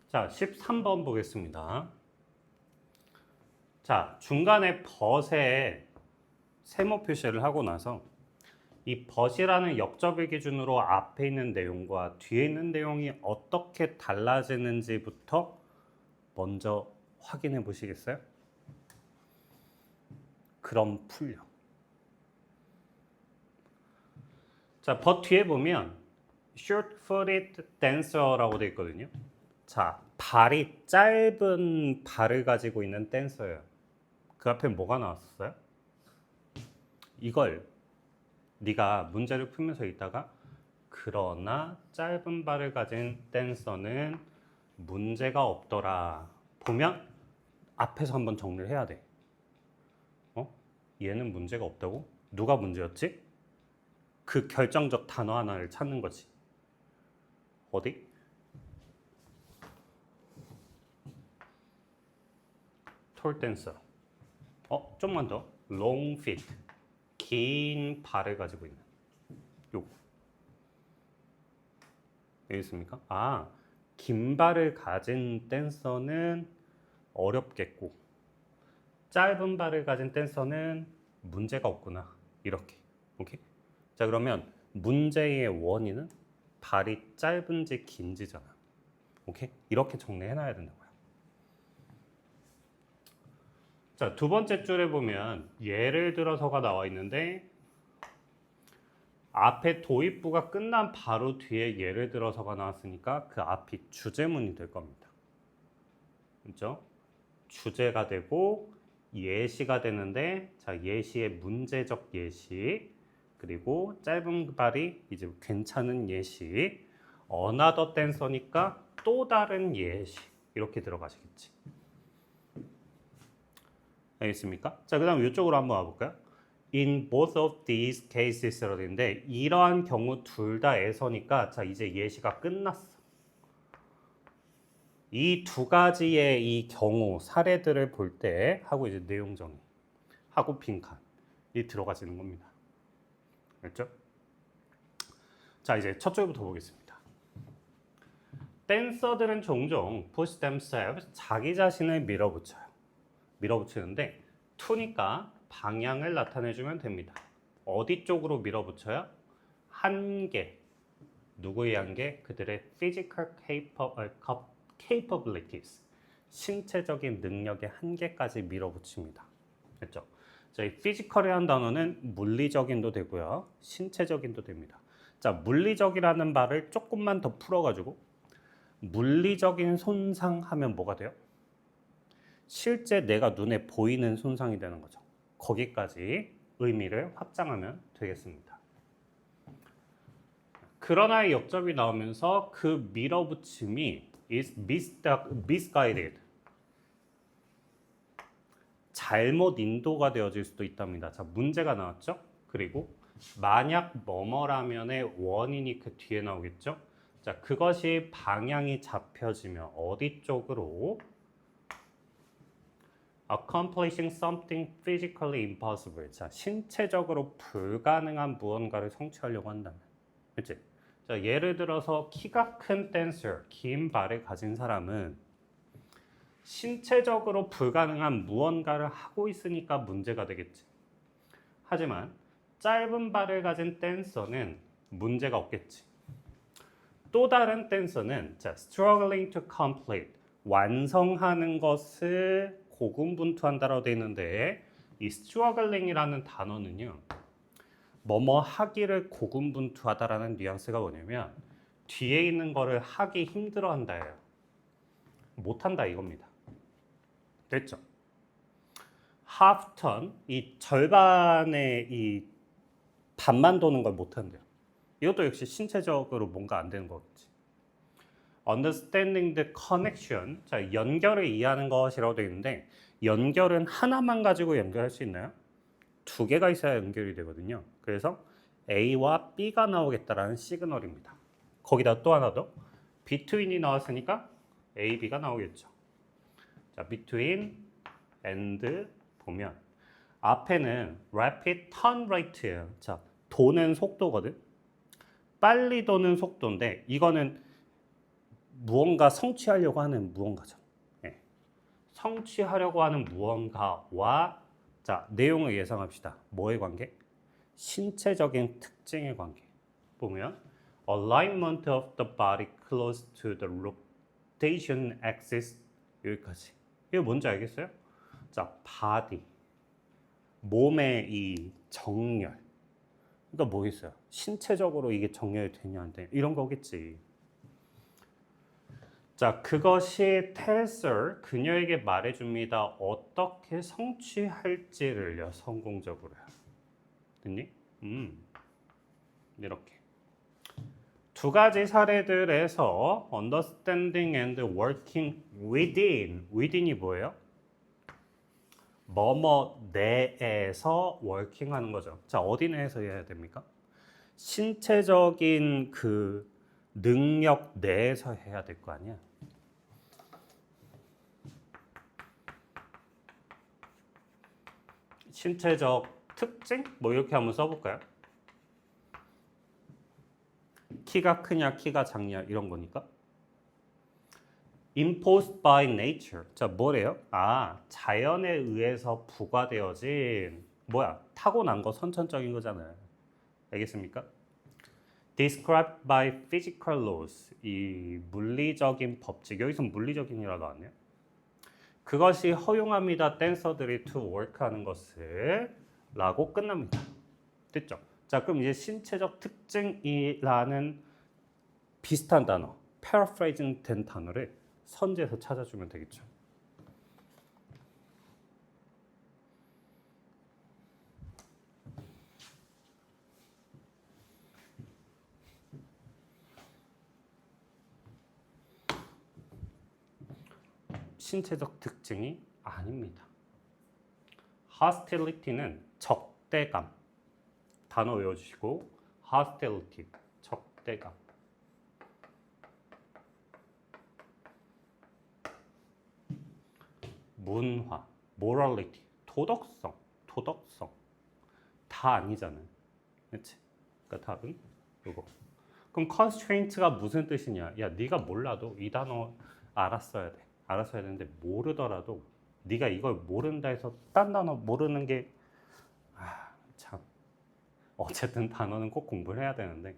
자, 13번 보겠습니다. 자, 중간에 벗에 세모 표시를 하고 나서 이 벗이라는 역접을 기준으로 앞에 있는 내용과 뒤에 있는 내용이 어떻게 달라지는지부터 먼저 확인해 보시겠어요? 그럼 풀려. 자, 벗 뒤에 보면 short-footed dancer라고 되어 있거든요. 자, 발이 짧은 발을 가지고 있는 댄서예요. 그 앞에 뭐가 나왔었어요? 이걸 네가 문제를 풀면서 있다가 그러나 짧은 발을 가진 댄서는 문제가 없더라. 보면 앞에서 한번 정리를 해야 돼. 얘는 문제가 없다고? 누가 문제였지? 그 결정적 단어 하나를 찾는 거지. 어디? 톨 댄서. 좀만 더. long feet. 긴 발을 가지고 있는. 요거. 여기 있습니까? 아, 긴 발을 가진 댄서는 어렵겠고 짧은 발을 가진 댄서는 문제가 없구나. 이렇게. 오케이? 자, 그러면 문제의 원인은 발이 짧은지 긴지잖아. 오케이? 이렇게 정리해 놔야 된다고요. 자, 두 번째 줄에 보면 예를 들어서가 나와 있는데 앞에 도입부가 끝난 바로 뒤에 예를 들어서가 나왔으니까 그 앞이 주제문이 될 겁니다. 그렇죠? 주제가 되고 예시가 되는데, 자, 예시의 문제적 예시, 그리고 짧은 발이 이제 괜찮은 예시, another dancer니까 또 다른 예시, 이렇게 들어가시겠지. 알겠습니까? 자, 그 다음 이쪽으로 한번 와볼까요? In both of these cases라고 되는데 이러한 경우 둘 다 에서니까 자, 이제 예시가 끝났어. 이 두 가지의 이 경우 사례들을 볼 때 하고 이제 내용 정의 하고 빈칸이 들어가지는 겁니다. 알죠? 자, 이제 첫 줄부터 보겠습니다. 댄서들은 종종 push themselves 자기 자신을 밀어붙여요. 밀어붙이는데 to니까 방향을 나타내주면 됩니다. 어디 쪽으로 밀어붙여요? 한계. 누구의 한계? 그들의 physical capabilities. 신체적인 능력의 한계까지 밀어붙입니다. 됐죠? 자, 이 physical이라는 단어는 물리적인도 되고요. 신체적인도 됩니다. 자, 물리적이라는 말을 조금만 더 풀어가지고 물리적인 손상하면 뭐가 돼요? 실제 내가 눈에 보이는 손상이 되는 거죠. 거기까지 의미를 확장하면 되겠습니다. 그러나 역접이 나오면서 그 밀어붙임이 is misguided. 잘못 인도가 되어질 수도 있답니다. 자, 문제가 나왔죠? 그리고 만약 뭐뭐라면의 원인이 그 뒤에 나오겠죠? 자, 그것이 방향이 잡혀지면 어디 쪽으로? accomplishing something physically impossible. 자, 신체적으로 불가능한 무언가를 성취하려고 한다면. 그치? 자, 예를 들어서 키가 큰 댄서, 긴 발을 가진 사람은 신체적으로 불가능한 무언가를 하고 있으니까 문제가 되겠지. 하지만 짧은 발을 가진 댄서는 문제가 없겠지. 또 다른 댄서는 자, struggling to complete. 완성하는 것을 고군분투한다라고 되어 있는데 이 struggling이라는 단어는요. 뭐뭐 하기를 고군분투하다라는 뉘앙스가 뭐냐면 뒤에 있는 거를 하기 힘들어한다예요. 못한다 이겁니다. 됐죠? half turn, 이 절반의 이 반만 도는 걸 못한대요. 이것도 역시 신체적으로 뭔가 안 되는 거겠지. understanding the connection, 자, 연결을 이해하는 것이라고 되어 있는데 연결은 하나만 가지고 연결할 수 있나요? 두 개가 있어야 연결이 되거든요. 그래서 A와 B가 나오겠다라는 시그널입니다. 거기다 또 하나 더 between이 나왔으니까 A, B가 나오겠죠. 자, between and 보면 앞에는 rapid turn rate예요. 자, 도는 속도거든. 빨리 도는 속도인데 이거는 무언가 성취하려고 하는 무언가죠. 예. 성취하려고 하는 무언가와 자, 내용을 예상합시다. 뭐의 관계? 신체적인 특징의 관계. 보면 alignment of the body close to the rotation axis 여기까지. 이거 뭔지 알겠어요? 자, body. 몸의 이 정렬. 그러니까 뭐겠어요? 신체적으로 이게 정렬이 되냐 안 되냐 이런 거겠지. 자, 그것이 텔서 그녀에게 말해줍니다. 어떻게 성취할지를요. 성공적으로요. 됐니? 이렇게 두 가지 사례들에서 understanding and working within이 뭐예요? 뭐뭐 내에서 working하는 거죠. 자, 어디 내에서 해야 됩니까? 신체적인 그 능력 내에서 해야 될 거 아니야. 신체적 특징? 뭐 이렇게 한번 써볼까요? 키가 크냐 키가 작냐 이런 거니까. imposed by nature. 자, 뭐래요? 아, 자연에 의해서 부과되어진 뭐야? 타고난 거 선천적인 거잖아요. 알겠습니까? described by physical laws. 이 물리적인 법칙. 여기서 물리적인이라 나왔네요. 그것이 허용합니다. 댄서들이 to work 하는 것을 라고 끝납니다. 됐죠? 자, 그럼 이제 신체적 특징이라는 비슷한 단어, paraphrasing 된 단어를 선지에서 찾아주면 되겠죠. 신체적 특징이 아닙니다. hostility는 적대감. 단어 외워주시고 hostility, 적대감. 문화, morality, 도덕성 다 아니잖아요. 그렇지? 그러니까 답은 이거. 그럼 constraint가 무슨 뜻이냐? 야, 네가 몰라도 이 단어 알았어야 돼. 알았어야 되는데 모르더라도 네가 이걸 모른다 해서 딴 단어 모르는 게 참. 어쨌든 단어는 꼭 공부를 해야 되는데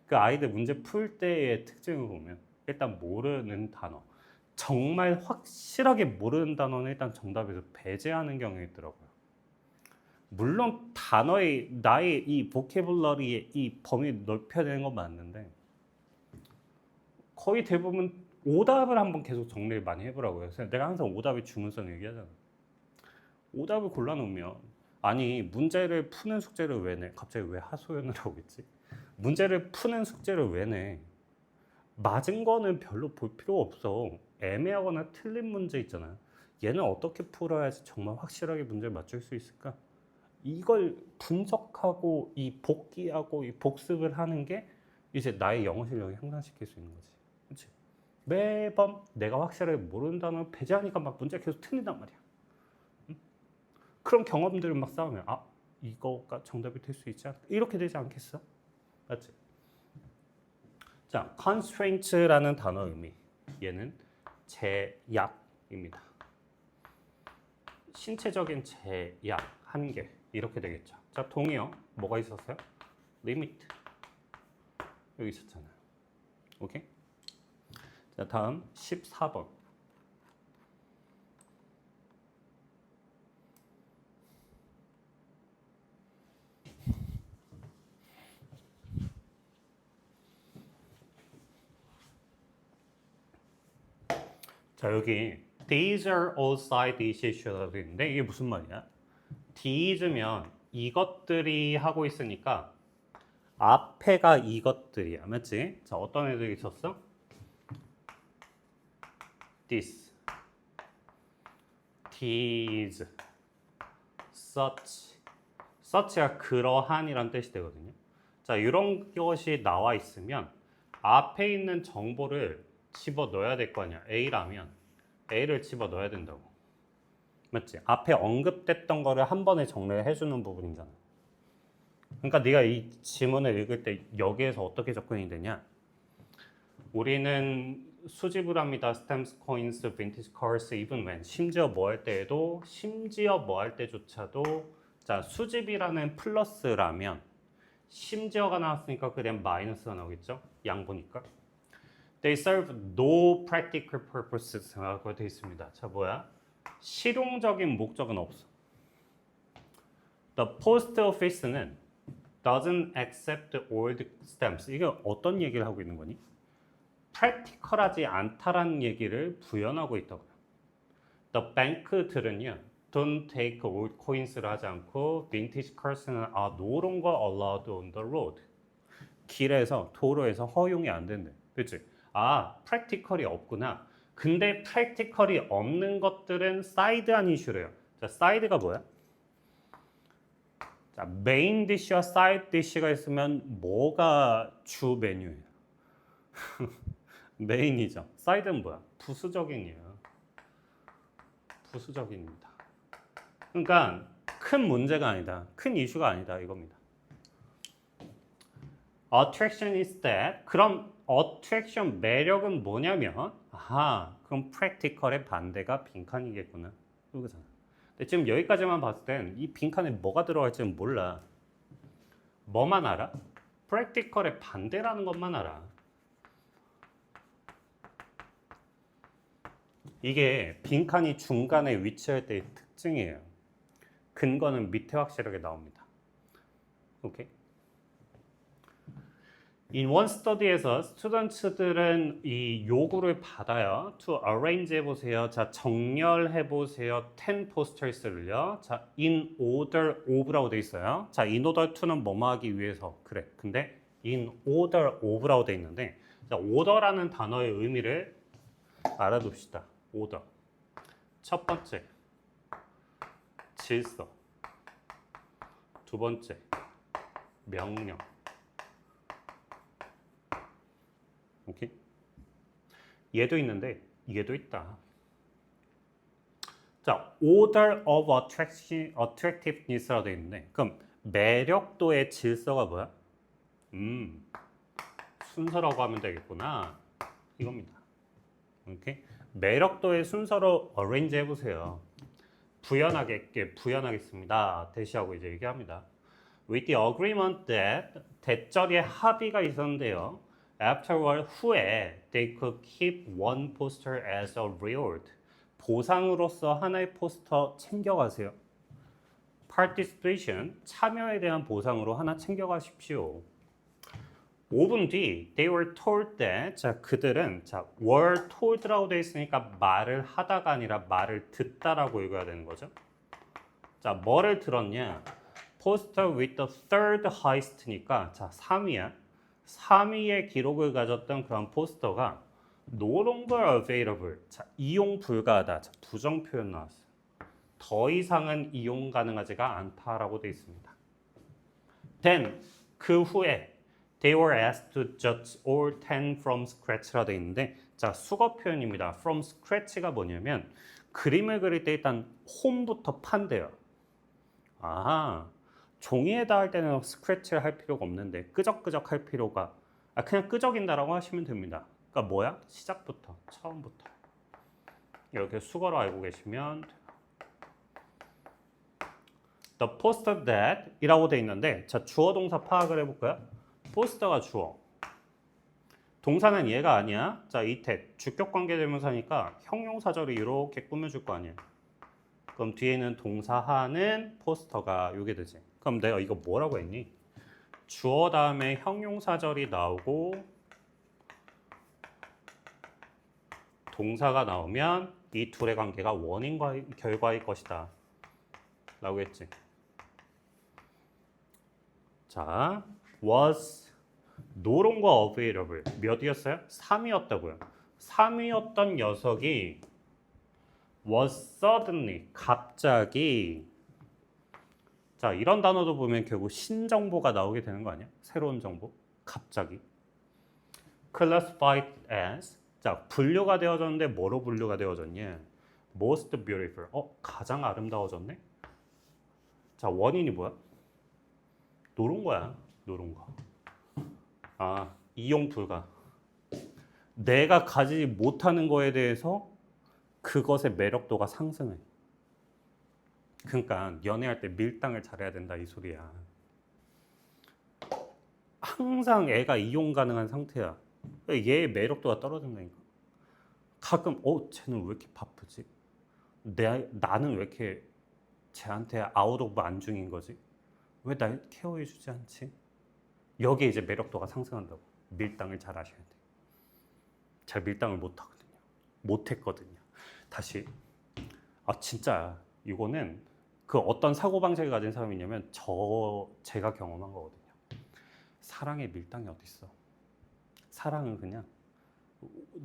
그 아이들 문제 풀 때의 특징을 보면 일단 모르는 단어. 정말 확실하게 모르는 단어는 일단 정답에서 배제하는 경우가 있더라고요. 물론 단어의 나의 이 보캐블러리의 이 범위를 넓혀야 되는 건 맞는데 거의 대부분 오답을 한번 계속 정리를 많이 해보라고요. 내가 항상 오답의 중요성 얘기하잖아. 오답을 골라놓으면 아니 문제를 푸는 숙제를 왜 내? 갑자기 왜 하소연을 하고 있지? 문제를 푸는 숙제를 왜 내? 맞은 거는 별로 볼 필요 없어. 애매하거나 틀린 문제 있잖아요. 얘는 어떻게 풀어야지 정말 확실하게 문제를 맞출 수 있을까? 이걸 분석하고 이 복기하고 이 복습을 하는 게 이제 나의 영어 실력을 향상시킬 수 있는 거지. 그렇지? 매번 내가 확실하게 모르는 단어를 배제하니까 막 문제가 계속 틀린단 말이야. 응? 그런 경험들을 막 쌓으면 이거가 정답이 될 수 있지 않을까? 이렇게 되지 않겠어? 맞지? 자, constraints라는 단어 의미. 얘는 제약입니다. 신체적인 제약, 한계 이렇게 되겠죠. 자, 동의어 뭐가 있었어요? limit 여기 있었잖아요. 오케이? 자, 다음 14번. 자, 여기 these are all side issues라고 있는데 이게 무슨 말이야? these면 이것들이 하고 있으니까 앞에가 이것들이야. 맞지? 자, 어떤 애들이 있었어? this, these, such. such가 그러한이란 뜻이 되거든요. 자, 이런 것이 나와 있으면 앞에 있는 정보를 집어 넣어야 될 거 아니야. A라면 A를 집어 넣어야 된다고. 맞지? 앞에 언급됐던 거를 한 번에 정리를 해주는 부분이잖아. 그러니까 네가 이 지문을 읽을 때 여기에서 어떻게 접근이 되냐? 우리는 수집을 합니다. stamps, coins, vintage cars, even when. 심지어 뭐 할 때에도, 심지어 뭐 할 때조차도 자, 수집이라는 플러스라면 심지어가 나왔으니까 그냥 마이너스가 나오겠죠? 양보니까. They serve no practical purposes 라고 되어 있습니다. 자, 뭐야? 실용적인 목적은 없어. The post office는 doesn't accept old stamps. 이게 어떤 얘기를 하고 있는 거니? practical하지 않다라는 얘기를 부연하고 있다고요. The bank들은요, don't take old coins를 하지 않고 vintage cars는 no longer allowed on the road. 길에서 도로에서 허용이 안 된대. 그렇지? practical이 없구나. 근데 practical이 없는 것들은 side한 이슈래요. 자, side가 뭐야? 자, 메인 디시와 사이드 디시가 있으면 뭐가 주 메뉴예요? 메인이죠. 사이드는 뭐야? 부수적인이에요. 부수적입니다. 그러니까 큰 문제가 아니다. 큰 이슈가 아니다 이겁니다. Attraction is that. 그럼 attraction 매력은 뭐냐면 그럼 practical의 반대가 빈칸이겠구나. 이거잖아. 근데 지금 여기까지만 봤을 땐 이 빈칸에 뭐가 들어갈지는 몰라. 뭐만 알아? practical의 반대라는 것만 알아. 이게 빈칸이 중간에 위치할 때의 특징이에요. 근거는 밑에 확실하게 나옵니다. 오케이? In one study에서 스튜던트들은 이 요구를 받아요. To arrange 해보세요. 자, 정렬해보세요. 10 posters를요. 자, in order of라고 돼 있어요. 자, in order to는 뭐뭐 하기 위해서. 그래. 근데 in order of라고 돼 있는데 자, order라는 단어의 의미를 알아둡시다. order. 첫 번째, 질서. 두 번째, 명령. 오케이? 얘도 있는데 얘도 있다. 자, order of attractiveness라고 되어 있는데 그럼 매력도의 질서가 뭐야? 순서라고 하면 되겠구나. 이겁니다. 오케이? 매력도의 순서로 arrange 해보세요. 부연하겠습니다. 대시하고 이제 얘기합니다. With the agreement that 대절의 합의가 있었는데요. Afterward, 후에 they could keep one poster as a reward. 보상으로서 하나의 포스터 챙겨가세요. Participation, 참여에 대한 보상으로 하나 챙겨가십시오. 5분 뒤, they were told that, 자, 그들은, 자, were told라고 되어 있으니까 말을 하다가 아니라 말을 듣다라고 읽어야 되는 거죠. 자, 뭐를 들었냐? Poster with the third highest니까, 자, 3위야. 3위의 기록을 가졌던 그런 포스터가 no longer available. 자, 이용 불가하다. 자, 부정 표현 나왔어요. 더 이상은 이용 가능하지가 않다라고 되어 있습니다. Then, 그 후에 they were asked to judge all 10 from scratch라 되어 있는데 자, 수거 표현입니다. from scratch가 뭐냐면 그림을 그릴 때 일단 홈부터 판대요. 종이에다 할 때는 스크래치를 할 필요가 없는데 끄적끄적 할 필요가 그냥 끄적인다라고 하시면 됩니다. 그러니까 뭐야? 시작부터 처음부터 이렇게 수거로 알고 계시면 돼요. The poster that 이라고 돼 있는데 자, 주어 동사 파악을 해볼까요? 포스터가 주어 동사는 얘가 아니야. 자, 이태 주격관계대명사니까 형용사절이 이렇게 꾸며줄 거 아니야. 그럼 뒤에는 동사하는 포스터가 요게 되지. 그럼 내가 이거 뭐라고 했니? 주어 다음에 형용사절이 나오고 동사가 나오면 이 둘의 관계가 원인과 결과일 것이다 라고 했지. 자, was no longer available 몇이었어요? 3이었다고요. 3이었던 녀석이 was suddenly 갑자기 자, 이런 단어도 보면 결국 신정보가 나오게 되는 거 아니야? 새로운 정보. 갑자기. classified as 자, 분류가 되어졌는데 뭐로 분류가 되어졌냐? most beautiful. 가장 아름다워졌네? 자, 원인이 뭐야? 노른 거야. 노른 거. 이용 불가. 내가 가지지 못하는 거에 대해서 그것의 매력도가 상승해. 그러니까 연애할 때 밀당을 잘해야 된다 이 소리야. 항상 애가 이용 가능한 상태야. 얘의 매력도가 떨어진다니까. 가끔 쟤는 왜 이렇게 바쁘지? 나는 왜 이렇게 쟤한테 아웃 오브 안중인 거지? 왜 날 케어해주지 않지? 여기에 이제 매력도가 상승한다고. 밀당을 잘 하셔야 돼. 잘 밀당을 못하거든요. 못했거든요. 다시. 진짜 이거는 그 어떤 사고방식을 가진 사람이냐면 제가 경험한 거거든요. 사랑의 밀당이 어딨어? 사랑은 그냥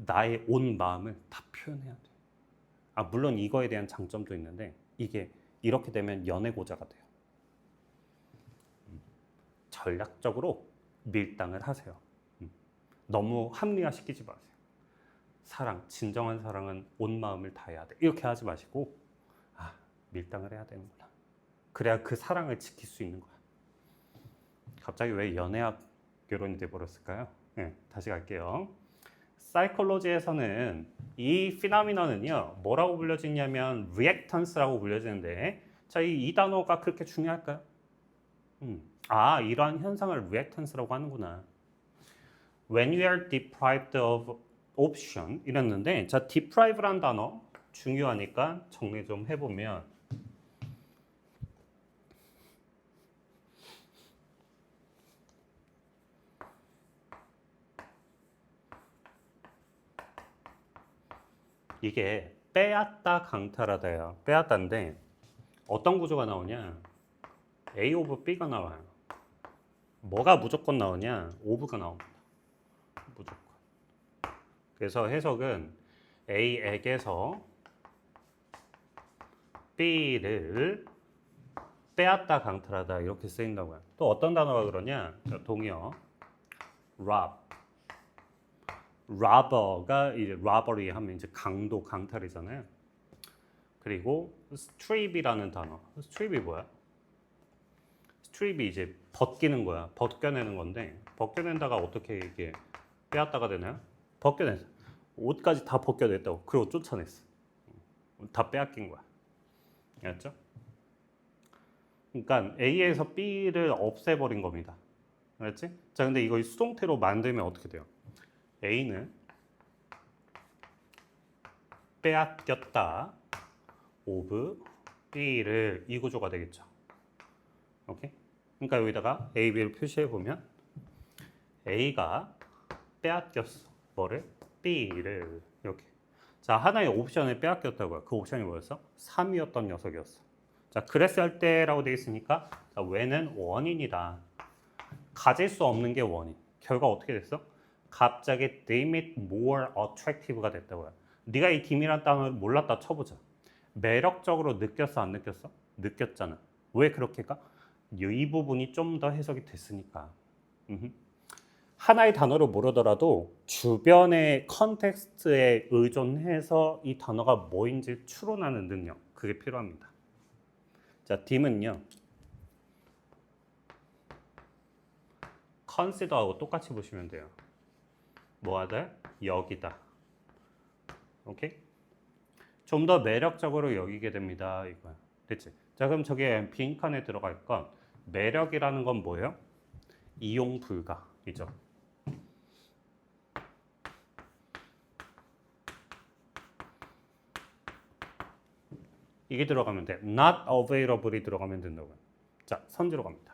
나의 온 마음을 다 표현해야 돼. 물론 이거에 대한 장점도 있는데 이게 이렇게 되면 연애고자가 돼요. 전략적으로 밀당을 하세요. 너무 합리화시키지 마세요. 진정한 사랑은 온 마음을 다해야 돼. 이렇게 하지 마시고 밀당을 해야 되는구나. 그래야 그 사랑을 지킬 수 있는 거야. 갑자기 왜 연애학 결혼이 돼버렸을까요? 네, 다시 갈게요. 사이콜로지에서는 이 피노미넌은요 뭐라고 불려지냐면 리액턴스라고 불려지는데 자, 이 단어가 그렇게 중요할까요? 이러한 현상을 리액턴스라고 하는구나. When you are deprived of option 이랬는데 자, deprive란 단어 중요하니까 정리 좀 해보면 이게 빼앗다 강탈하다예요. 빼앗다인데 어떤 구조가 나오냐? A of B가 나와요. 뭐가 무조건 나오냐? of가 나옵니다. 무조건. 그래서 해석은 A에게서 B를 빼앗다 강탈하다 이렇게 쓰인다고요. 또 어떤 단어가 그러냐? 동의어 rob. robber가 이제 robbery 하면 이제 강도, 강탈이잖아요. 그리고 strip이라는 단어. strip이 뭐야? strip이 이제 벗기는 거야. 벗겨내는 건데 벗겨낸다가 어떻게 이게 빼앗다가 되나요? 벗겨냈어. 옷까지 다 벗겨냈다고. 그리고 쫓아냈어. 다 빼앗긴 거야. 알았죠? 그러니까 A에서 B를 없애버린 겁니다. 알았지? 자, 근데 이거 수동태로 만들면 어떻게 돼요? A는 빼앗겼다. of B를 이 구조가 되겠죠. 오케이? 그러니까 여기다가 A, B를 표시해 보면 A가 빼앗겼어. 뭐를? B를 이렇게. 자, 하나의 옵션을 빼앗겼다고요. 그 옵션이 뭐였어? 3이었던 녀석이었어. 자, 그랬을 때라고 되어 있으니까 자, when은 원인이다. 가질 수 없는 게 원인. 결과 어떻게 됐어? 갑자기 deem it more attractive가 됐다고요. 네가 이 deem이란 단어를 몰랐다 쳐보자. 매력적으로 느꼈어, 안 느꼈어? 느꼈잖아. 왜 그렇게 가? 이 부분이 좀 더 해석이 됐으니까. 하나의 단어를 모르더라도 주변의 컨텍스트에 의존해서 이 단어가 뭐인지 추론하는 능력, 그게 필요합니다. 자, deem은요. consider하고 똑같이 보시면 돼요. 뭐하다? 여기다. 오케이? 좀 더 매력적으로 여기게 됩니다. 이거야. 됐지? 자, 그럼 저게 빈칸에 들어갈 건 매력이라는 건 뭐예요? 이용 불가이죠. 이게 들어가면 돼. not available이 들어가면 된다고요. 자, 선 들어갑니다.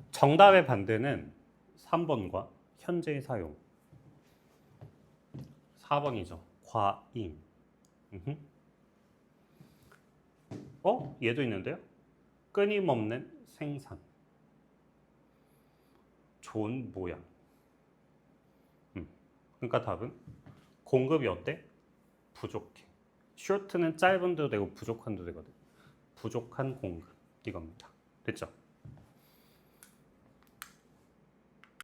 정답의 반대는 3번과 현재의 사용. 4번이죠. 과잉. 얘도 있는데요. 끊임없는 생산. 좋은 모양. 그러니까 답은 공급이 어때? 부족해. short는 짧은도 되고 부족한도 되거든. 부족한 공급. 이겁니다. 됐죠?